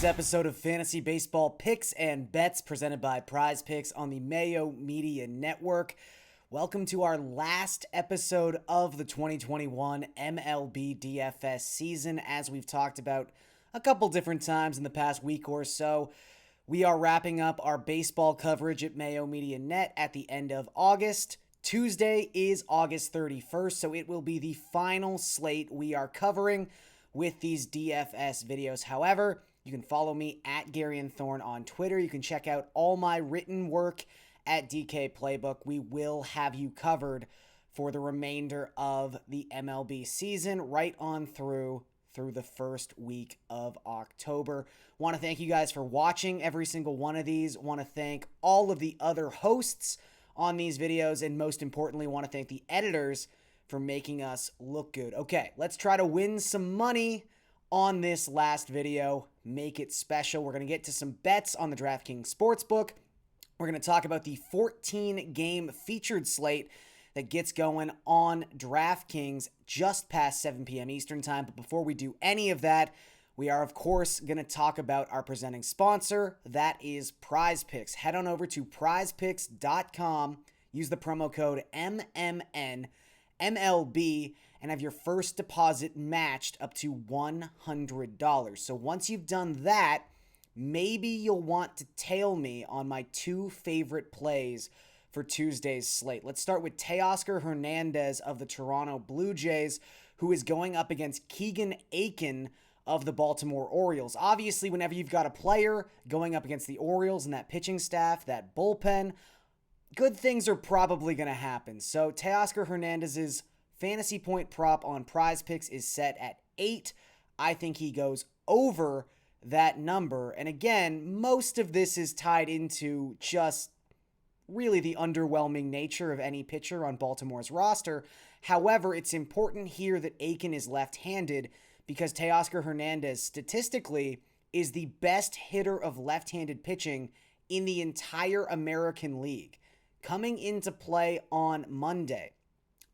episode of Fantasy Baseball Picks and Bets presented by Prize Picks on the Mayo Media Network. Welcome to our last episode of the 2021 MLB DFS season. As we've talked about a couple different times in the past week or so, we are wrapping up our baseball coverage at Mayo Media Net at the end of August. Tuesday is August 31st, so it will be the final slate we are covering with these DFS videos. However, you can follow me at Garion Thorne on Twitter. You can check out all my written work at DK Playbook. We will have you covered for the remainder of the MLB season, right on through the first week of October. Want to thank you guys for watching every single one of these. Want to thank all of the other hosts on these videos, and most importantly, want to thank the editors for making us look good. Okay, let's try to win some money on this last video. Make it special. We're going to get to some bets on the DraftKings Sportsbook. We're going to talk about the 14-game featured slate that gets going on DraftKings just past 7 p.m. Eastern Time. But before we do any of that, we are, of course, going to talk about our presenting sponsor. That is Prize Picks. Head on over to prizepicks.com. Use the promo code MMN MLB and have your first deposit matched up to $100. So once you've done that, maybe you'll want to tail me on my two favorite plays for Tuesday's slate. Let's start with Teoscar Hernandez of the Toronto Blue Jays, who is going up against Keegan Akin of the Baltimore Orioles. Obviously, whenever you've got a player going up against the Orioles and that pitching staff, that bullpen, good things are probably going to happen. So Teoscar Hernandez's fantasy point prop on Prize Picks is set at 8. I think he goes over that number. And again, most of this is tied into just really the underwhelming nature of any pitcher on Baltimore's roster. However, it's important here that Akin is left-handed because Teoscar Hernandez statistically is the best hitter of left-handed pitching in the entire American League. Coming into play on Monday,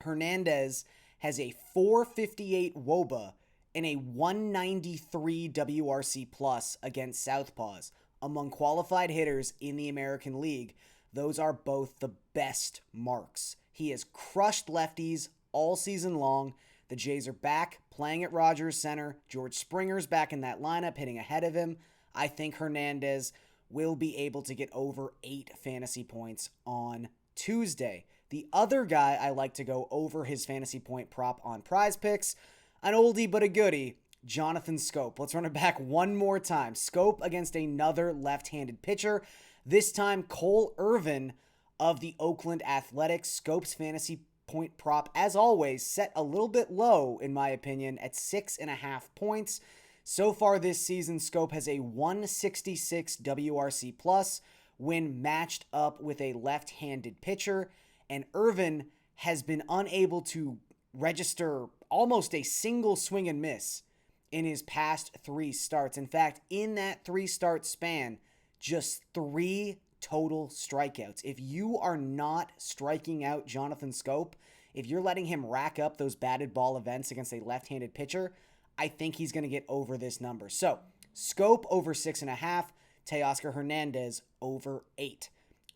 Hernandez has a 458 WOBA and a 193 WRC plus against Southpaws. Among qualified hitters in the American League, those are both the best marks. He has crushed lefties all season long. The Jays are back playing at Rogers Center. George Springer's back in that lineup, hitting ahead of him. I think Hernandez will be able to get over 8 fantasy points on Tuesday. The other guy I like to go over his fantasy point prop on Prize Picks, an oldie but a goodie, Jonathan Schoop. Let's run it back one more time. Schoop against another left-handed pitcher. This time, Cole Irvin of the Oakland Athletics. Schoop's fantasy point prop, as always, set a little bit low, in my opinion, at 6.5 points. So far this season, Schoop has a 166 WRC plus when matched up with a left-handed pitcher, and Irvin has been unable to register almost a single swing and miss in his past 3 starts. In fact, in that 3-start span, just 3 total strikeouts. If you are not striking out Jonathan Schoop, if you're letting him rack up those batted ball events against a left-handed pitcher, I think he's going to get over this number. So, Schoop over 6.5, Teoscar Hernandez over 8.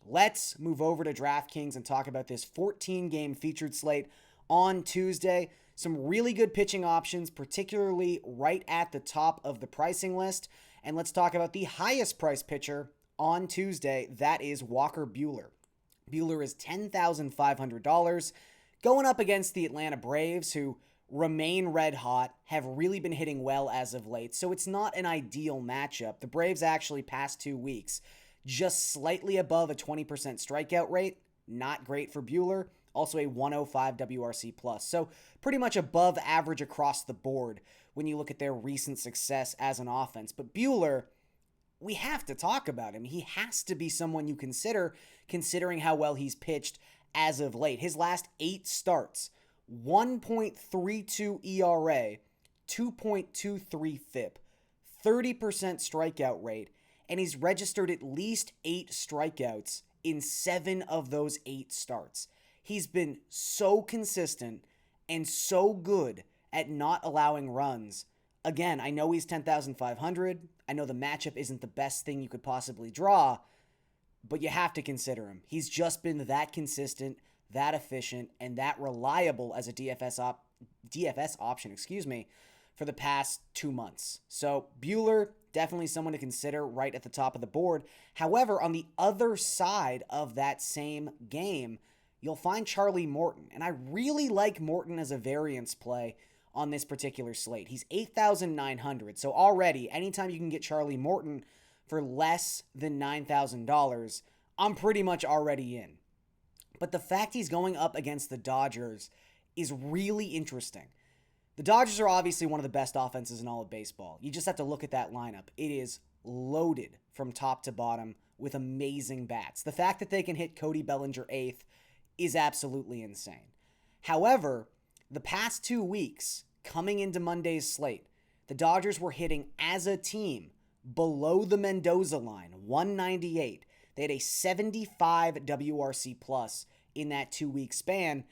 Let's move over to DraftKings and talk about this 14-game featured slate on Tuesday. Some really good pitching options, particularly right at the top of the pricing list. And let's talk about the highest priced pitcher on Tuesday. That is Walker Buehler. Buehler is $10,500 going up against the Atlanta Braves, who remain red hot, have really been hitting well as of late. So it's not an ideal matchup. The Braves actually past 2 weeks, just slightly above a 20% strikeout rate. Not great for Buehler. Also a 105 WRC plus. So pretty much above average across the board when you look at their recent success as an offense. But Buehler, we have to talk about him. He has to be someone you consider, considering how well he's pitched as of late. His last 8 starts, 1.32 ERA, 2.23 FIP, 30% strikeout rate, and he's registered at least 8 strikeouts in 7 of those 8 starts. He's been so consistent and so good at not allowing runs Again, I know he's 10,500. I know the matchup isn't the best thing you could possibly draw, but you have to consider him. He's just been that consistent, that efficient, and that reliable as a DFS option, for the past 2 months. So Buehler, definitely someone to consider right at the top of the board. However, on the other side of that same game, you'll find Charlie Morton. And I really like Morton as a variance play on this particular slate. He's 8,900. So already, anytime you can get Charlie Morton for less than $9,000, I'm pretty much already in. But the fact he's going up against the Dodgers is really interesting. The Dodgers are obviously one of the best offenses in all of baseball. You just have to look at that lineup. It is loaded from top to bottom with amazing bats. The fact that they can hit Cody Bellinger 8th is absolutely insane. However, the past 2 weeks, coming into Monday's slate, the Dodgers were hitting as a team below the Mendoza line, 198. They had a 75 WRC plus in that 2-week span,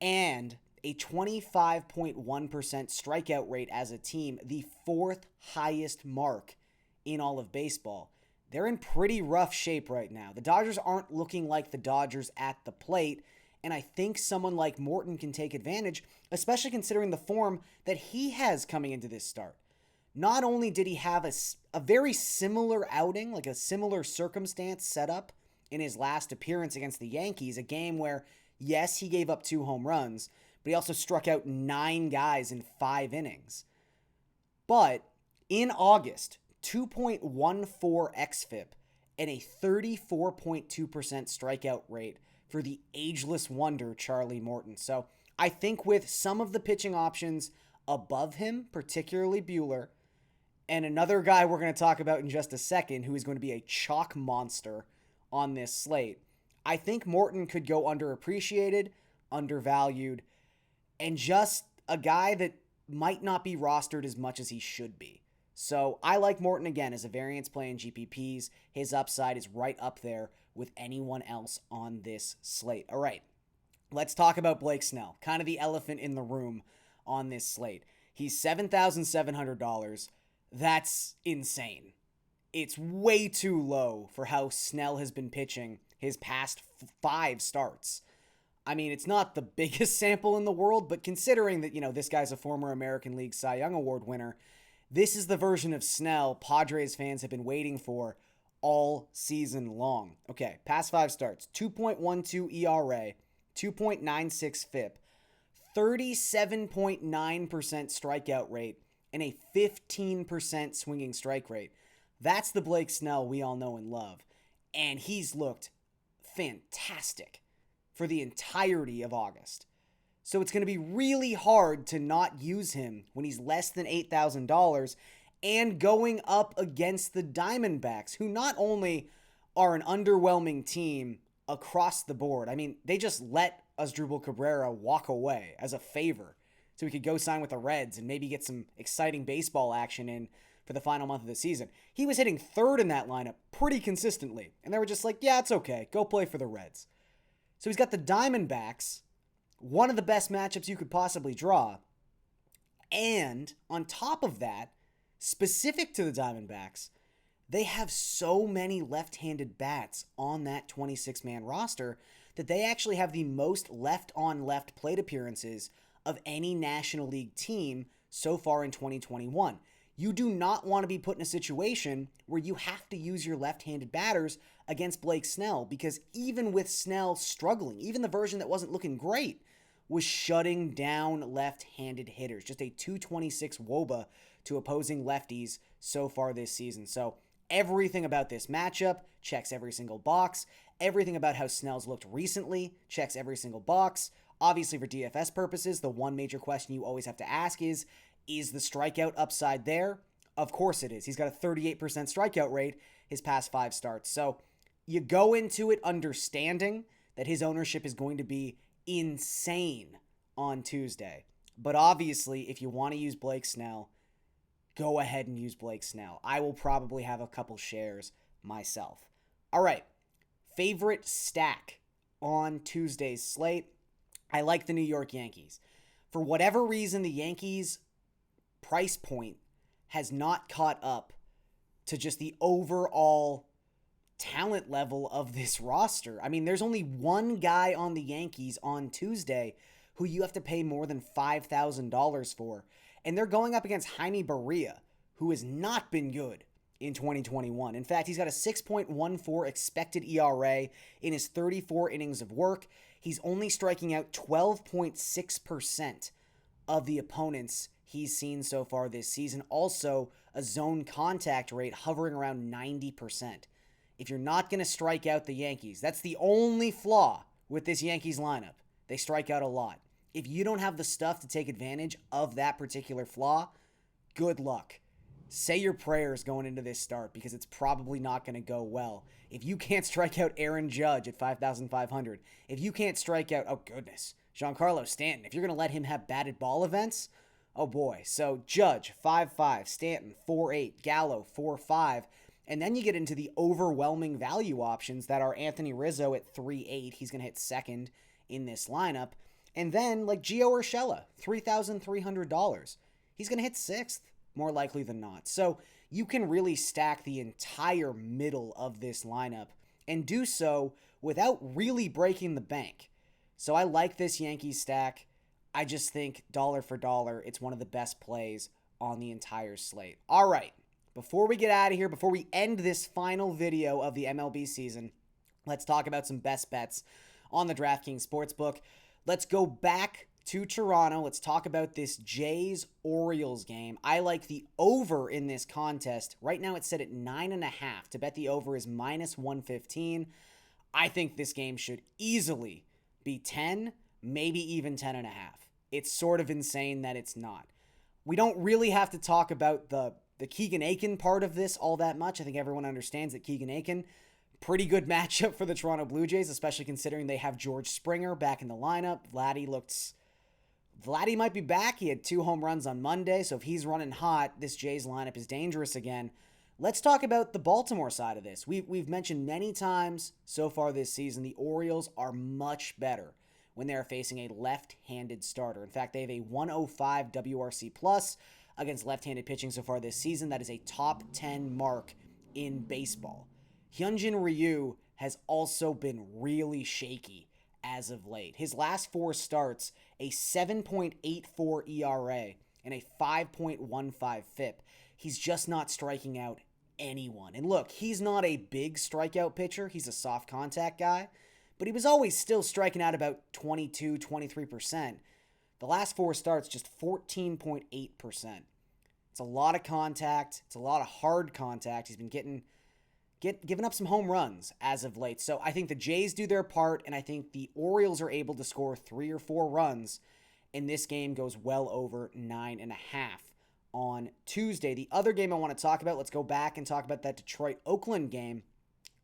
and a 25.1% strikeout rate as a team, the 4th highest mark in all of baseball. They're in pretty rough shape right now. The Dodgers aren't looking like the Dodgers at the plate, and I think someone like Morton can take advantage, especially considering the form that he has coming into this start. Not only did he have a very similar outing, like a similar circumstance set up in his last appearance against the Yankees, a game where, yes, he gave up 2 home runs, but he also struck out 9 guys in 5 innings. But in August, 2.14 xFIP and a 34.2% strikeout rate for the ageless wonder Charlie Morton. So I think with some of the pitching options above him, particularly Buehler, and another guy we're going to talk about in just a second who is going to be a chalk monster on this slate, I think Morton could go underappreciated, undervalued, and just a guy that might not be rostered as much as he should be. So I like Morton again as a variance play in GPPs. His upside is right up there with anyone else on this slate. All right, let's talk about Blake Snell, kind of the elephant in the room on this slate. He's $7,700. That's insane. It's way too low for how Snell has been pitching his past 5 starts. I mean, it's not the biggest sample in the world, but considering that, this guy's a former American League Cy Young Award winner, this is the version of Snell Padres fans have been waiting for all season long. Okay, past 5 starts, 2.12 ERA, 2.96 FIP, 37.9% strikeout rate, and a 15% swinging strike rate. That's the Blake Snell we all know and love. And he's looked fantastic for the entirety of August. So it's going to be really hard to not use him when he's less than $8,000 and going up against the Diamondbacks, who not only are an underwhelming team across the board. I mean, they just let Asdrubal Cabrera walk away as a favor so he could go sign with the Reds and maybe get some exciting baseball action in for the final month of the season. He was hitting 3rd in that lineup pretty consistently, and they were just like, yeah, it's okay. Go play for the Reds. So he's got the Diamondbacks, one of the best matchups you could possibly draw. And on top of that, specific to the Diamondbacks, they have so many left-handed bats on that 26-man roster that they actually have the most left-on-left plate appearances of any National League team so far in 2021. You do not want to be put in a situation where you have to use your left-handed batters against Blake Snell, because even with Snell struggling, even the version that wasn't looking great was shutting down left-handed hitters. Just a 226 WOBA to opposing lefties so far this season. So everything about this matchup checks every single box. Everything about how Snell's looked recently checks every single box. Obviously, for DFS purposes, the one major question you always have to ask is the strikeout upside there? Of course it is. He's got a 38% strikeout rate his past 5 starts. So you go into it understanding that his ownership is going to be insane on Tuesday. But obviously, if you want to use Blake Snell, go ahead and use Blake Snell. I will probably have a couple shares myself. All right, favorite stack on Tuesday's slate. I like the New York Yankees. For whatever reason, the Yankees price point has not caught up to just the overall talent level of this roster. I mean, there's only one guy on the Yankees on Tuesday who you have to pay more than $5,000 for, and they're going up against Jaime Barria, who has not been good in 2021. In fact, he's got a 6.14 expected ERA in his 34 innings of work. He's only striking out 12.6% of the opponents he's seen so far this season. Also, a zone contact rate hovering around 90%. If you're not going to strike out the Yankees, that's the only flaw with this Yankees lineup. They strike out a lot. If you don't have the stuff to take advantage of that particular flaw, good luck. Say your prayers going into this start because it's probably not going to go well. If you can't strike out Aaron Judge at 5,500, if you can't strike out, oh goodness, Giancarlo Stanton, if you're going to let him have batted ball events, oh boy. So Judge, 5.5, Stanton, 4.8, Gallo, 4.5, and then you get into the overwhelming value options that are Anthony Rizzo at 3.8. He's going to hit second in this lineup. And then like Gio Urshela, $3,300. He's going to hit sixth, more likely than not. So you can really stack the entire middle of this lineup and do so without really breaking the bank. So I like this Yankees stack. I just think dollar for dollar, it's one of the best plays on the entire slate. All right, before we get out of here, before we end this final video of the MLB season, let's talk about some best bets on the DraftKings Sportsbook. Let's go back to Toronto. Let's talk about this Jays-Orioles game. I like the over in this contest. Right now it's set at 9.5. To bet the over is minus 115. I think this game should easily be 10, maybe even 10.5. It's sort of insane that it's not. We don't really have to talk about the Keegan Aiken part of this all that much. I think everyone understands that Keegan Aiken, pretty good matchup for the Toronto Blue Jays, especially considering they have George Springer back in the lineup. Vladdy might be back. He had 2 home runs on Monday, so if he's running hot, this Jays lineup is dangerous again. Let's talk about the Baltimore side of this. We've mentioned many times so far this season the Orioles are much better when they're facing a left-handed starter. In fact, they have a 105 WRC plus against left-handed pitching so far this season. That is a top 10 mark in baseball. Hyunjin Ryu has also been really shaky as of late. His last 4 starts, a 7.84 ERA and a 5.15 FIP. He's just not striking out anyone. And look, he's not a big strikeout pitcher. He's a soft contact guy, but he was always still striking out about 22, 23%. The last 4 starts, just 14.8%. It's a lot of contact. It's a lot of hard contact. He's been giving up some home runs as of late. So I think the Jays do their part, and I think the Orioles are able to score 3 or 4 runs, and this game goes well over 9.5 on Tuesday. The other game I want to talk about, let's go back and talk about that Detroit-Oakland game.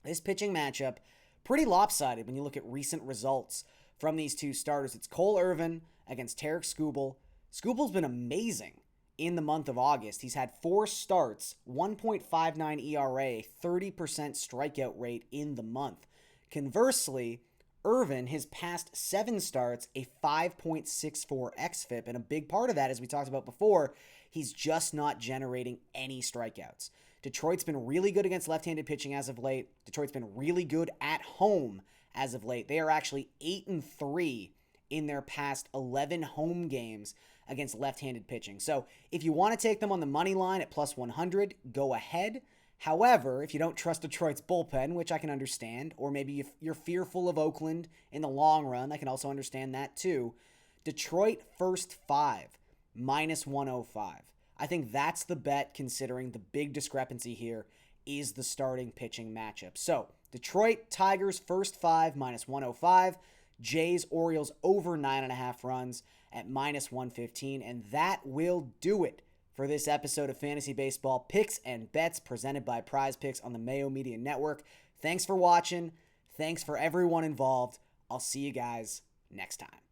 This pitching matchup, pretty lopsided when you look at recent results from these 2 starters. It's Cole Irvin against Tarek Skubal. Skubal's been amazing in the month of August. He's had 4 starts, 1.59 ERA, 30% strikeout rate in the month. Conversely, Irvin, his past 7 starts, a 5.64 xFIP, and a big part of that, as we talked about before, he's just not generating any strikeouts. Detroit's been really good against left-handed pitching as of late. Detroit's been really good at home as of late. They are actually 8-3 in their past 11 home games against left-handed pitching. So if you want to take them on the money line at plus 100, go ahead. However, if you don't trust Detroit's bullpen, which I can understand, or maybe if you're fearful of Oakland in the long run, I can also understand that too. Detroit first 5, minus 105. I think that's the bet, considering the big discrepancy here is the starting pitching matchup. So Detroit Tigers first 5, minus 105. Jays Orioles over 9.5 runs at minus 115. And that will do it for this episode of Fantasy Baseball Picks and Bets presented by Prize Picks on the Mayo Media Network. Thanks for watching. Thanks for everyone involved. I'll see you guys next time.